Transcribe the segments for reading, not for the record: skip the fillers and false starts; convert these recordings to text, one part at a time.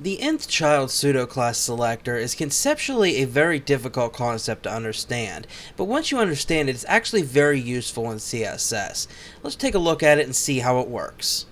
The nth-Child pseudo-class selector is conceptually a very difficult concept to understand, but once you understand it, it's actually very useful in CSS. Let's take a look at it and see how it works.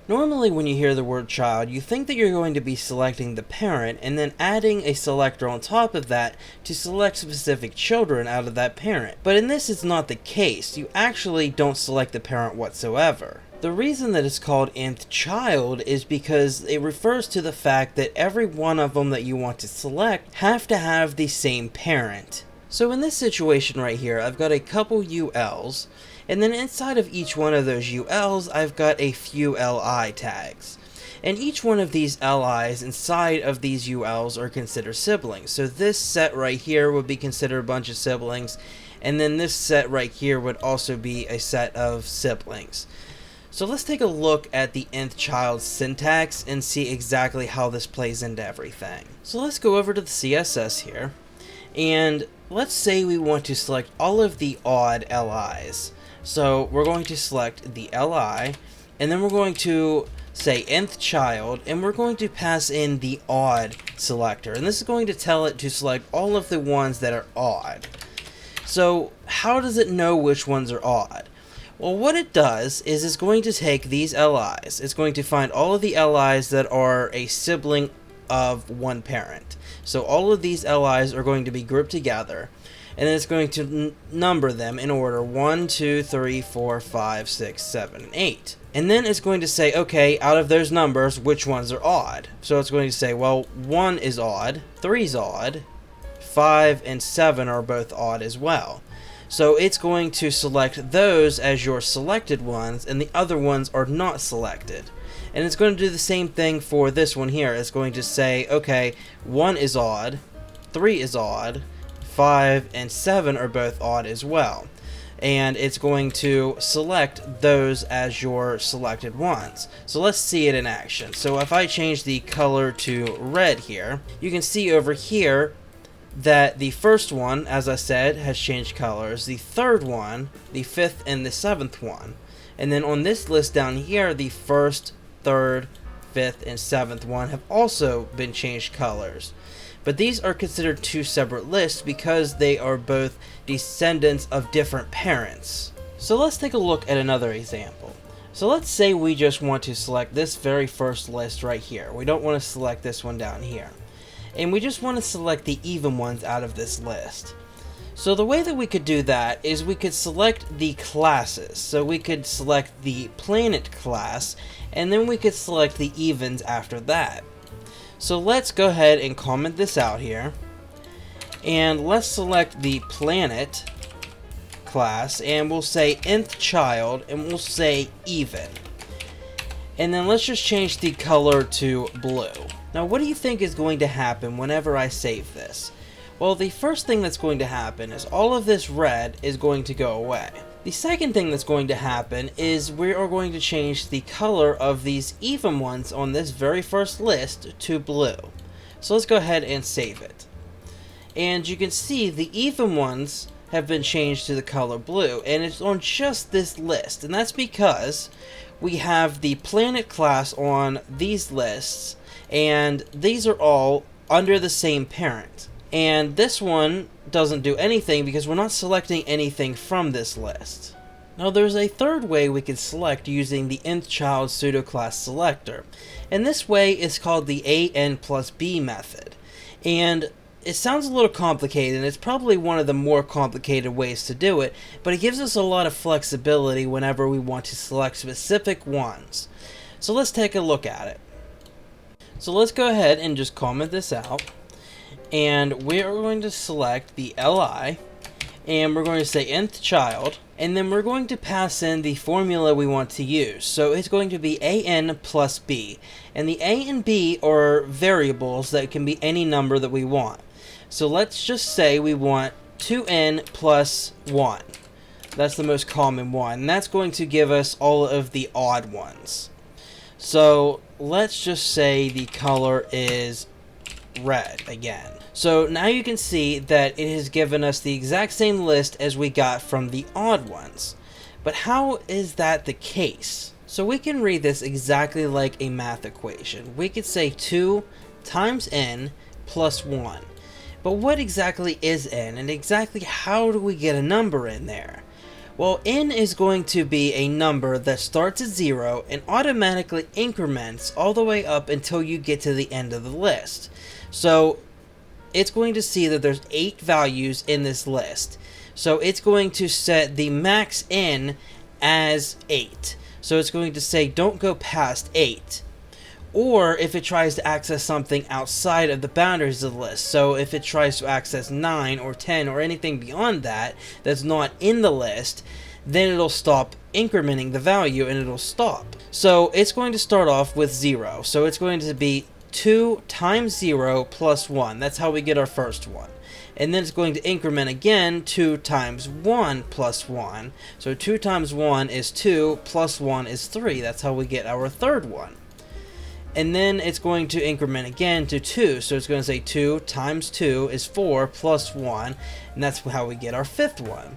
Normally when you hear the word child, you think that you're going to be selecting the parent and then adding a selector on top of that to select specific children out of that parent. But in this, it's not the case. You actually don't select the parent whatsoever. The reason that it's called nth-Child is because it refers to the fact that every one of them that you want to select have to have the same parent. So in this situation right here, I've got a couple ULs, and then inside of each one of those ULs, I've got a few LI tags. And each one of these LIs inside of these ULs are considered siblings. So this set right here would be considered a bunch of siblings, and then this set right here would also be a set of siblings. So let's take a look at the nth-Child syntax and see exactly how this plays into everything. So let's go over to the CSS here, and let's say we want to select all of the odd LIs. So we're going to select the LI, and then we're going to say nth-Child, and we're going to pass in the odd selector. And this is going to tell it to select all of the ones that are odd. So how does it know which ones are odd? Well, what it does is it's going to take these LIs. It's going to find all of the LIs that are a sibling of one parent. So all of these LIs are going to be grouped together, and then it's going to number them in order 1, 2, 3, 4, 5, 6, 7, and 8. And then it's going to say, okay, out of those numbers, which ones are odd? So it's going to say, well, 1 is odd, 3 is odd, 5 and 7 are both odd as well. So it's going to select those as your selected ones, and the other ones are not selected. And it's going to do the same thing for this one here. It's going to say, okay, 1 is odd, 3 is odd, 5 and 7 are both odd as well. And it's going to select those as your selected ones. So let's see it in action. So if I change the color to red here, you can see over here that the first one, as I said, has changed colors. The third one, the fifth, and the seventh one. And then on this list down here, the first, third, fifth, and seventh one have also been changed colors. But these are considered two separate lists because they are both descendants of different parents. So let's take a look at another example. So let's say we just want to select this very first list right here. We don't want to select this one down here. And we just want to select the even ones out of this list. So the way that we could do that is we could select the classes. So we could select the planet class, and then we could select the evens after that. So let's go ahead and comment this out here, and let's select the planet class, and we'll say nth-Child, and we'll say even. And then let's just change the color to blue. Now what do you think is going to happen whenever I save this? Well, the first thing that's going to happen is all of this red is going to go away. The second thing that's going to happen is we are going to change the color of these even ones on this very first list to blue. So let's go ahead and save it. And you can see the even ones have been changed to the color blue, and it's on just this list. And that's because we have the planet class on these lists, and these are all under the same parent. And this one doesn't do anything because we're not selecting anything from this list. Now there's a third way we can select using the nth-Child pseudo-class selector, and this way is called the AN+B method. And it sounds a little complicated, and it's probably one of the more complicated ways to do it, but it gives us a lot of flexibility whenever we want to select specific ones. So let's take a look at it. So let's go ahead and just comment this out. And we are going to select the LI, and we're going to say nth-Child, and then we're going to pass in the formula we want to use. So it's going to be AN+B, and the A and B are variables that can be any number that we want. So let's just say we want 2n plus 1. That's the most common one, and that's going to give us all of the odd ones. So let's just say the color is red again. So now you can see that it has given us the exact same list as we got from the odd ones. But how is that the case? So we can read this exactly like a math equation. We could say 2 times n plus 1. But what exactly is n, and exactly how do we get a number in there? Well, n is going to be a number that starts at 0 and automatically increments all the way up until you get to the end of the list. So it's going to see that there's 8 values in this list. So it's going to set the max n as 8. So it's going to say don't go past 8. Or if it tries to access something outside of the boundaries of the list. So if it tries to access 9 or 10 or anything beyond that that's not in the list, then it'll stop incrementing the value and it'll stop. So it's going to start off with 0. So it's going to be 2 times 0 plus 1. That's how we get our first one. And then it's going to increment again, 2 times 1 plus 1. So 2 times 1 is 2, plus 1 is 3. That's how we get our third one. And then it's going to increment again to 2. So it's going to say 2 times 2 is 4 plus 1. And that's how we get our fifth one.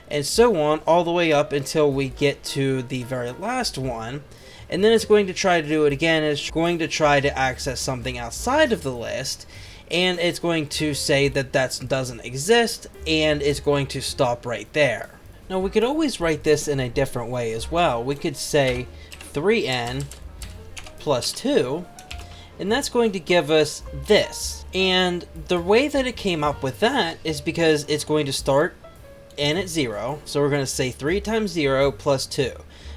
And so on all the way up until we get to the very last one. And then it's going to try to do it again. It's going to try to access something outside of the list. And it's going to say that that doesn't exist. And it's going to stop right there. Now we could always write this in a different way as well. We could say 3n plus 2, and that's going to give us this. And the way that it came up with that is because it's going to start n at 0, so we're going to say 3 times 0 plus 2.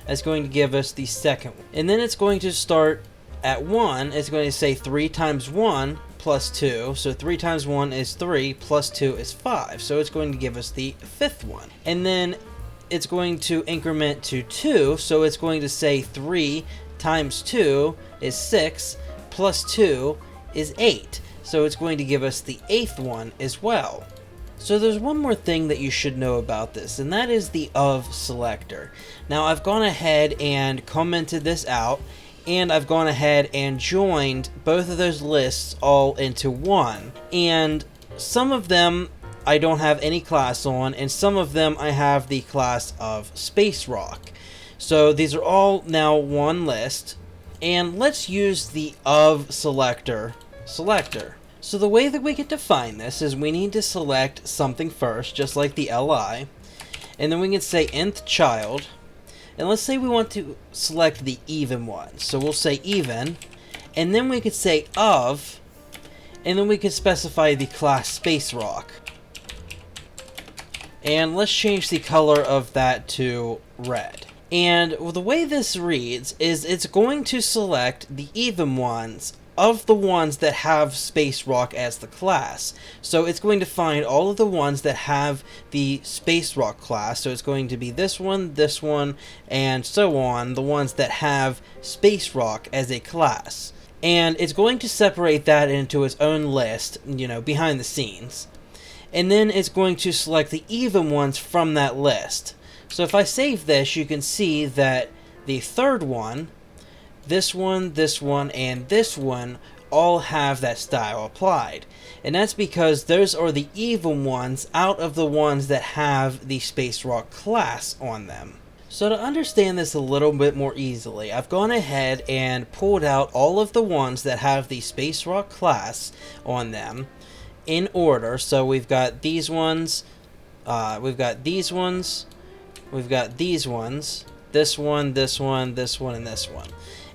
That's going to give us the second one. And then it's going to start at 1, it's going to say 3 times 1 plus 2, so 3 times 1 is 3, plus 2 is 5, so it's going to give us the fifth one. And then it's going to increment to 2, so it's going to say 3 times 2 is 6, plus 2 is 8. So it's going to give us the eighth one as well. So there's one more thing that you should know about this, and that is the of selector. Now I've gone ahead and commented this out, and I've gone ahead and joined both of those lists all into one. And some of them I don't have any class on, and some of them I have the class of Space Rock. So these are all now one list, and let's use the of selector. So the way that we can define this is we need to select something first, just like the li, and then we can say nth-Child, and let's say we want to select the even one. So we'll say even, and then we could say of, and then we can specify the class Space Rock. And let's change the color of that to red. And the way this reads is it's going to select the even ones of the ones that have Space Rock as the class. So it's going to find all of the ones that have the Space Rock class. So it's going to be this one, and so on, the ones that have Space Rock as a class. And it's going to separate that into its own list, behind the scenes. And then it's going to select the even ones from that list. So if I save this, you can see that the third one, this one, and this one all have that style applied. And that's because those are the even ones out of the ones that have the Space Rock class on them. So to understand this a little bit more easily, I've gone ahead and pulled out all of the ones that have the Space Rock class on them in order. So we've got these ones, we've got these ones, we've got these ones, this one, and this one.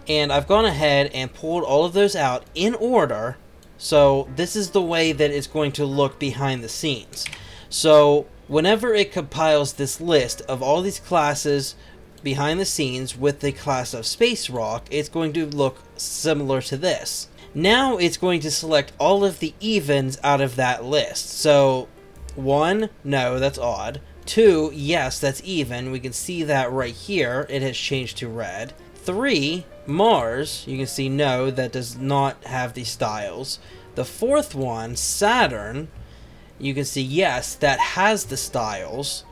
And I've gone ahead and pulled all of those out in order. So this is the way that it's going to look behind the scenes. So whenever it compiles this list of all these classes behind the scenes with the class of Space Rock, it's going to look similar to this. Now it's going to select all of the evens out of that list. So 1, no, that's odd. 2, yes, that's even. We can see that right here. It has changed to red. 3, Mars, you can see no, that does not have the styles. The fourth one, Saturn, you can see yes, that has the styles.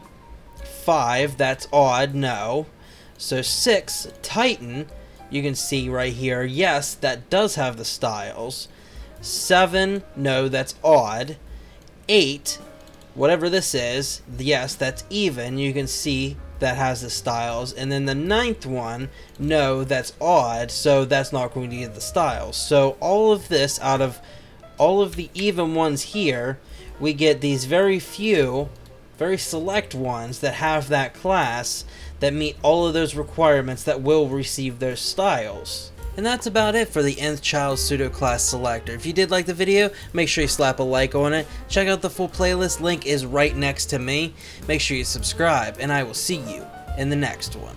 5, that's odd, no. So 6, Titan, you can see right here, yes, that does have the styles. 7, no, that's odd. 8, whatever this is, yes, that's even. You can see that has the styles. And then the 9th one, no, that's odd, so that's not going to get the styles. So all of this, out of all of the even ones here, we get these very few, very select ones that have that class that meet all of those requirements that will receive their styles. And that's about it for the nth-Child pseudo-class selector. If you did like the video, make sure you slap a like on it. Check out the full playlist, link is right next to me. Make sure you subscribe, and I will see you in the next one.